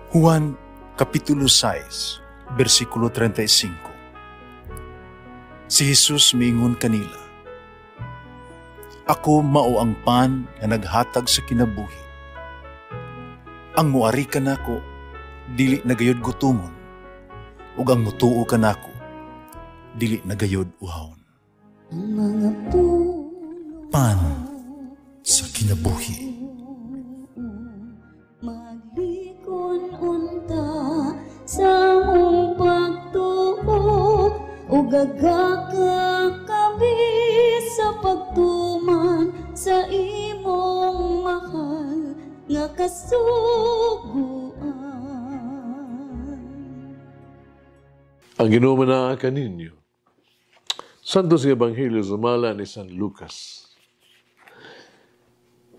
Juan Kapitulo 6, versikulo 35. Si Jesus miingon kanila, "Ako mao ang pan nga naghatag sa kinabuhi. Ang muari kanako dili nagayod gutomon, ug ang mutuo kanako dili nagayod uhawon." Pan sa kinabuhi. Maglikon unta sa mong pagtuo, ug gagaka kami sa pagtuman sa imong mahal nga kasuguan. Ang ginumanaan kaninyo Santo sa Ebanghelyo sumala ni San Lucas.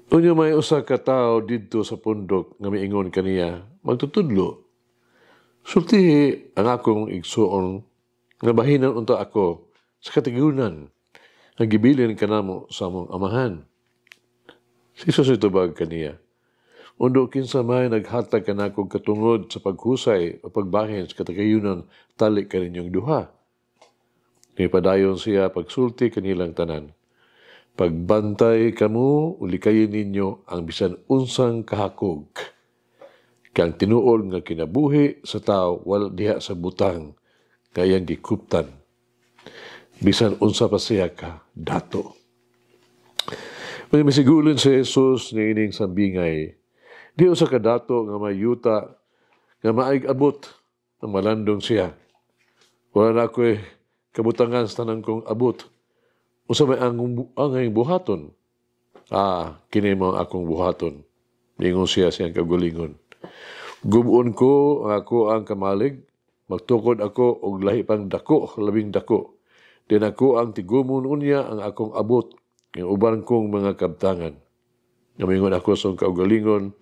Unyo may usa ka tawo didto sa pundok nga miingon kaniya, magtutudlo. Sultihi ang akong igsuon nga bahinan unta ako sa katigunan nga gibilin kanamo sa among amahan. Si Jesus itubag kaniya, undo kinsa may naghatag kanako katungod sa paghusay o pagbahin sa katigunan tali kaninyong duha. Padayon siya pagsulti kanilang tanan. Pagbantay kamo, ulikayin ninyo ang bisan unsang kahakog. Kang tinuol nga kinabuhi sa tao wala diha sa butang, kayang gikuptan. Bisan unsa pa siya ka dato. May misigulin si Jesus ni ining sambingay. Di usa ka dato nga may yuta nga maayg abot ng malandong siya. Wala na ako'y kabutangan sa tanang kong abot. Usa may angay buhaton. Kini mo akong buhaton. Lingon siya siyang kagulingon. Gubon ko ang ako ang kamalig. Magtukod ako og lahi pang dako, labing dako. Din ako ang tigumon unya ang akong abot. Ang uban kong mga kabtangan. Namingon ako sa kaugalingon.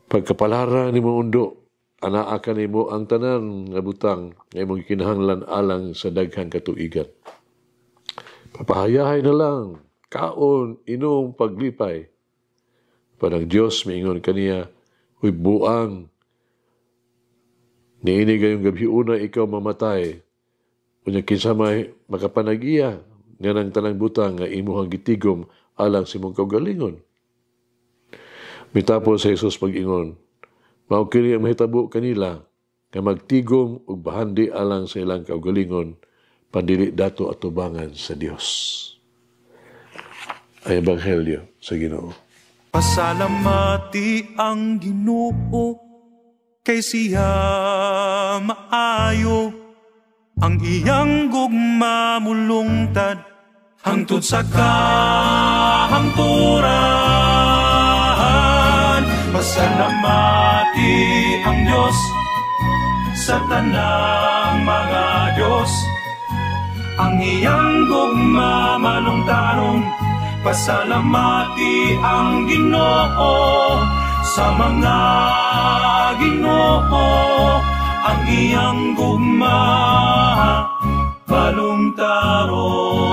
Pagkapalara ni mo undo. Anaa nimo ang tanan nga butang nga imong kinahanglan alang sa daghang katuigan. Papahayahay na lang, kaon, inom, paglipay. Parang Diyos miingon kaniya, huy buang, niini gayong gabi una ikaw mamatay, unya kinsa may makapanag-iya, nga nang tanang butang nga imuhang gitigom alang sa imong kaugalingon. Mitapos sa Jesus pag-ingon, mao kini ang mahitabo kanila nga magtigom ug bahandi alang sa ilang kaugalingon pandili dato atubangan sa Dios. Ay Ebanghelyo sa Ginoo. Pasalamati ang Ginoo kay siya maayo, ang iyang gugma mulungtad hangtod sa kahangturan. Pasalamati ang Diyos sa tanang mga Diyos, ang iyang gugma malungtaron. Pasalamati ang Ginoo sa mga Ginoo, ang iyang gugma malungtaron.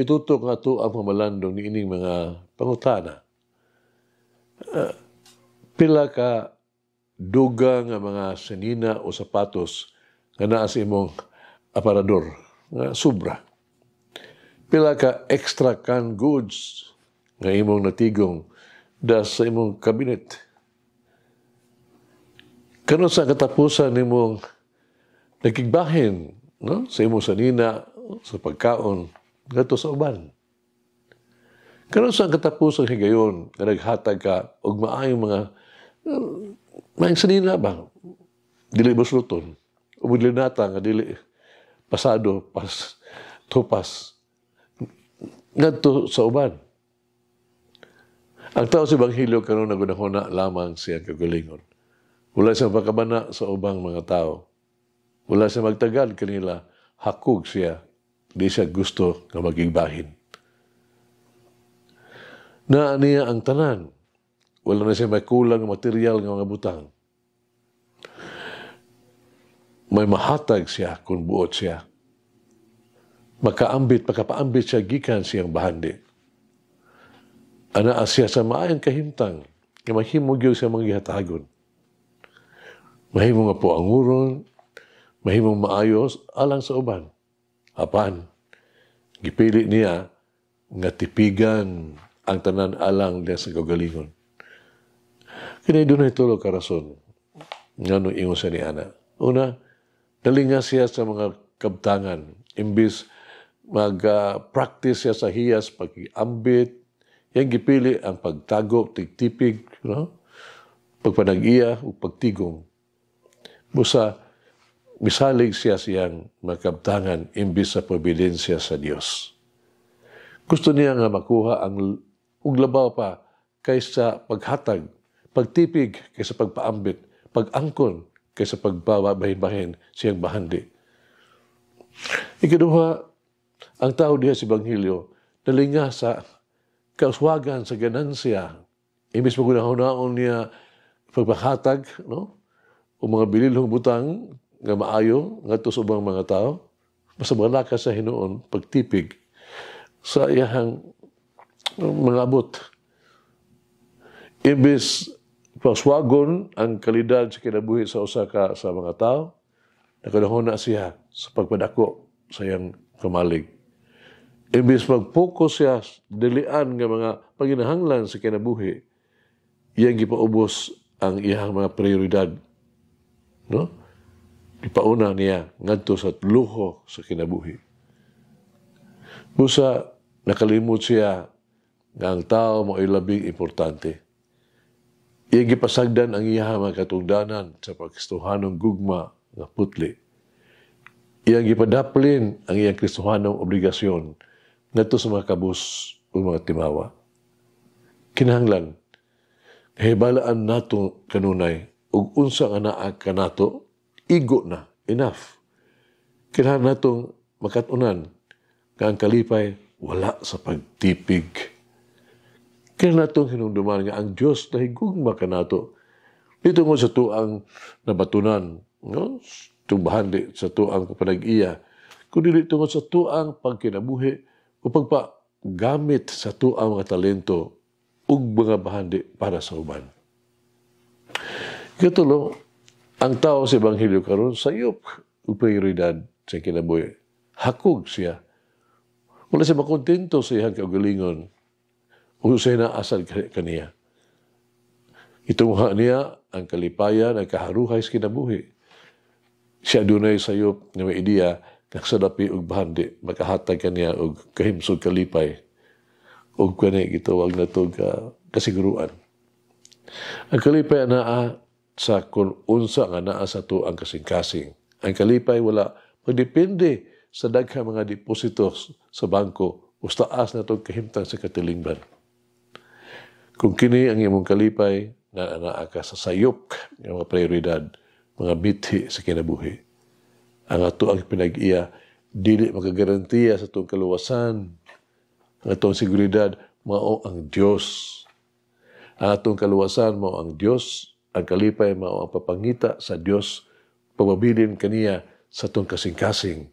Itutok nga ito ang pamalandong ni ining mga pangutana. Pila ka duga nga mga sanina o sapatos nga naa sa imong aparador, nga sobra. Pila ka extra canned goods nga imong natigong sa imong kabinet. Kanon sa katapusan imong nakigbahin, no? Sa imong sanina, sa pagkaon, gato sa uban. Karon sa katapusan higayon nga naghatag ka og maayong mga maayong sanina ba? Dili busluton. O budlinata nga dili pasado, tupas. Ngadto sa uban. Ang tao sa Ebanghelyo karon nagunahuna lamang siya kagalingon. Wala siyang pakabana sa ubang mga tao. Wala siyang magtagad kanila, hakog siya. Di siya gusto nga magigbahin. Na niya ang tanan. Wala na siya may kulang material nga mga butang. May mahatag siya kung buot siya. makapaambit siya gikan siyang bahandi. Ana siya sa maayong kahimtang, nga mahimog yun siya manghihatagon. Mahimong nga po ang uron, mahimong maayos, alang sa uban. Apan, gipili niya nga tipigan ang tanan alang niya sa kagalingon. Kaya doon ay tulog karason nga nung ingon siya ni Ana. Una, nalinga siya sa mga kabtangan. Imbis mag-practice siya sa hiyas, pag-ambit, yan gipili ang pagtago, tigtipig, no? Pagpanag-iya o pagtigong. Busa, misalig siya siyang magkabtangan imbis sa pabidensya sa Diyos. Gusto niya nga makuha ang uglabaw pa kaysa paghatag, pagtipig kaysa pagpaambit, pag-angkon kaysa pagbabahin-bahin siyang bahandi. Ikaduha, ang tao diha sa Ebanghelyo, nalinga sa kauswagan, sa ganansya. Imbis magunahon niya pagpahatag, no? O mga bililhong butang nga maayo, nga sa ubang mga tao, basta malaka sa Hinoon, pagtipig sa iyahang mga abot. Imbis paswagon ang kalidad sa kinabuhi sa usa ka sa mga tao, nakadahon na siya sa pagpadako sa iyang kamalig. Imbis mag-focus siya, dilian nga mga paginahanglan sa kinabuhi, iyang gipaubos ang iyang mga prioridad. No? Ipauna niya ngadto sa luho sa kinabuhi. Busa, nakalimot siya nga ang tao mo ay labing importante. Iyang gipasagdan ang iyang mga katungdanan sa pagkristohanong gugma nga putli. Iyang gipadaplin ang iyang kristohanong obligasyon ngadto sa mga kabus o mga timawa. Kinahanglan, hibalaan nato kanunay ug unsa nga naa kanato, igo na, enough. Kinahanglan natong makatunan nga ang kalipay wala sa pagtipig. Kaya natong hinungduman nga ang Diyos na higugma ka nato. Dito mo sa tuang nabatunan, no? Bahandi sa tuang panag-iya, kundi dito mo sa tuang pagkinabuhi o pagpagamit sa tuang mga talento ug mga bahandi para sa uban. Katulo, ang tao sa Ebanghelyo karon sayop ug prioridad sa kinabuhi. Hakog siya. Wala siya makontento sa iyang kaugalingon. Usay na asal kaniya. Itungha niya ang kalipayan, ang kaharuhay sa kinabuhi. Siya dunay sayop na may ideya kang sadapi og bahandi, makahatag kaniya og kahimsog kalipay. Og kani gitawag na to kasiguruan. Ang kalipay naa sa kung unsa nga naa sa to ang kasing-kasing. Ang kalipay wala magdepende sa daghang mga deposito sa bangko o taas na itong kahimtang sa katilingban. Kung kini ang imong kalipay, na naa ka sa sayop ng mga prioridad, mga mithi sa kinabuhi. Ang ato ang pinag-iya, dili makagarantiya sa itong kaluwasan. Ang atong seguridad, mao ang Diyos. Ang atong kaluwasan, mao ang Diyos. Ang kalipay, mao ang papangita sa Diyos. Pagmabilin kaniya sa itong kasing-kasing.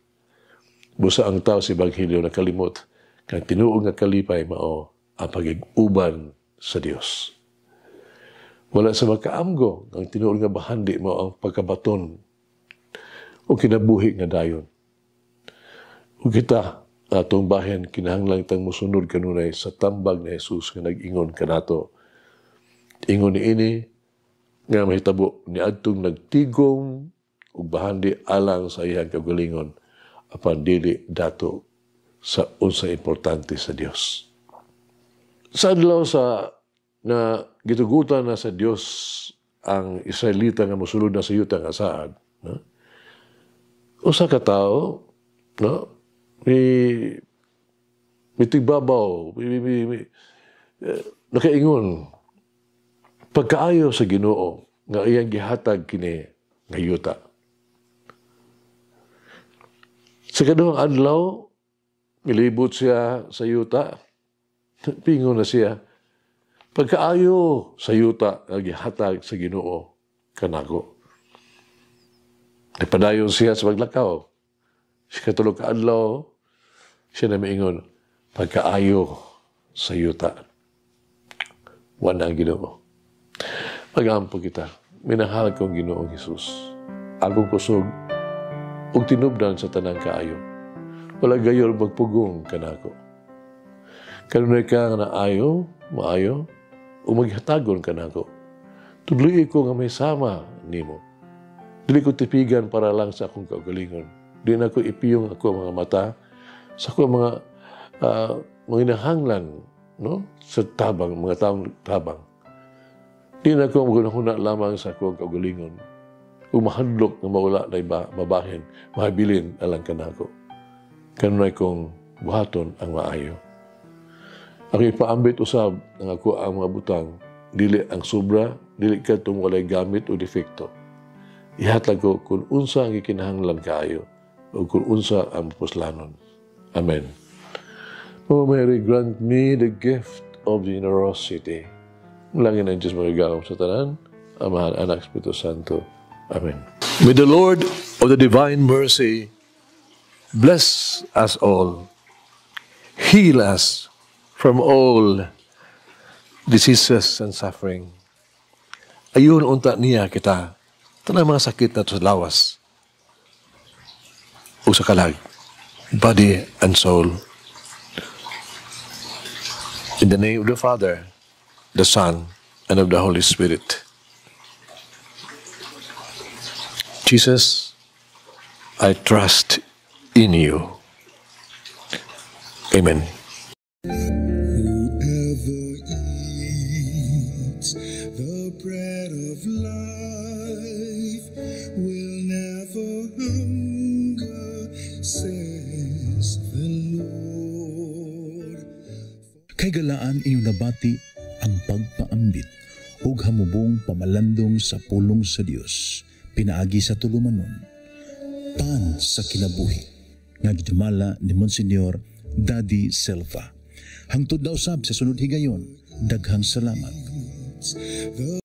Busa ang tao sa Ebanghelyo na kalimot, kang tinuog nga kalipay, mao ang pag-uban sa Diyos. Wala sa makaamgo, ang tinuod nga bahandi mo ang pagkabaton o kinabuhi nga dayon. O kita, atong bahin, kinahanglang tang musunod kanunay sa tambag na Jesus nga nag-ingon kanato. Ingon ni ini, nga mahitabo ni adtong nagtigong o bahandi alang sa iyang kagalingon apan dili dato sa unsa importante sa Dios. Sa adlaw sa na gitugutan na sa Dios ang Israelita nga mosulod na sa yuta nga saad, no? Usa ka tawo, no? May tigbabaw, nakaingon pagkaayo sa Ginoo nga iyang gihatag kini nga yuta. Sa kaduhang adlaw, milibot siya sa yuta. Pingo na siya. Pagkaayo sa yuta nga gihatag sa Ginoo kanako. Nagpadayon siya sa paglakaw. Sa katulog ka adlaw, Siya na maingon, pagkaayo sa yuta. Wala ang Ginoo. Mag-ampo kita. Minahal kong Ginoong Hesus. Akong kusog ug tinubdan sa tanang kaayo. Wala gayon magpugong kanako. Kanunay ka nga naayo, maayo, o maghatagon kanako. Tudloy ko nga may sama nimo. Dili ko tipigan para lang sa akong kaugalingon. Di na ko ipiyong ako mga mata sa akong mga hinahanglan, no? Sa tabang, mga taong tabang. Di na ko magunahuna lamang sa akong kaugalingon. Umahadlok na mawala na mabahin, mahabilin alang kanako. Kanunay kong buhaton ang maayo. Ako ipaambit usab ng ako ang mga butang, dili ang sobra, dili ka itong walay gamit o defekto. Ihatag ko kung unsa ang ikinahanglan kaayo o kung unsa ang puslanon. Amen. O Mary, grant me the gift of generosity. Langin ang Diyos magagawam sa tanan, Amahan, Anak, Espiritu Santo. Amen. May the Lord of the divine mercy bless us all, heal us from all diseases and suffering. Ayun unta niya kita, tanang mga sakit na sa lawas o sa kalag, body and soul. In the name of the Father, the Son, and of the Holy Spirit. Jesus, I trust in you. Amen. Whoever eats the bread of life will never hunger, says the Lord. Kay galaan inyong nabati ang pagpaambit ug hamubong pamalandong sa pulong sa Dios pinaagi sa tulumanon. Pan sa kinabuhi nga gidumala ni Monsignor Daddy Selva. Hangtod na usab sa sunod higayon, daghang salamat.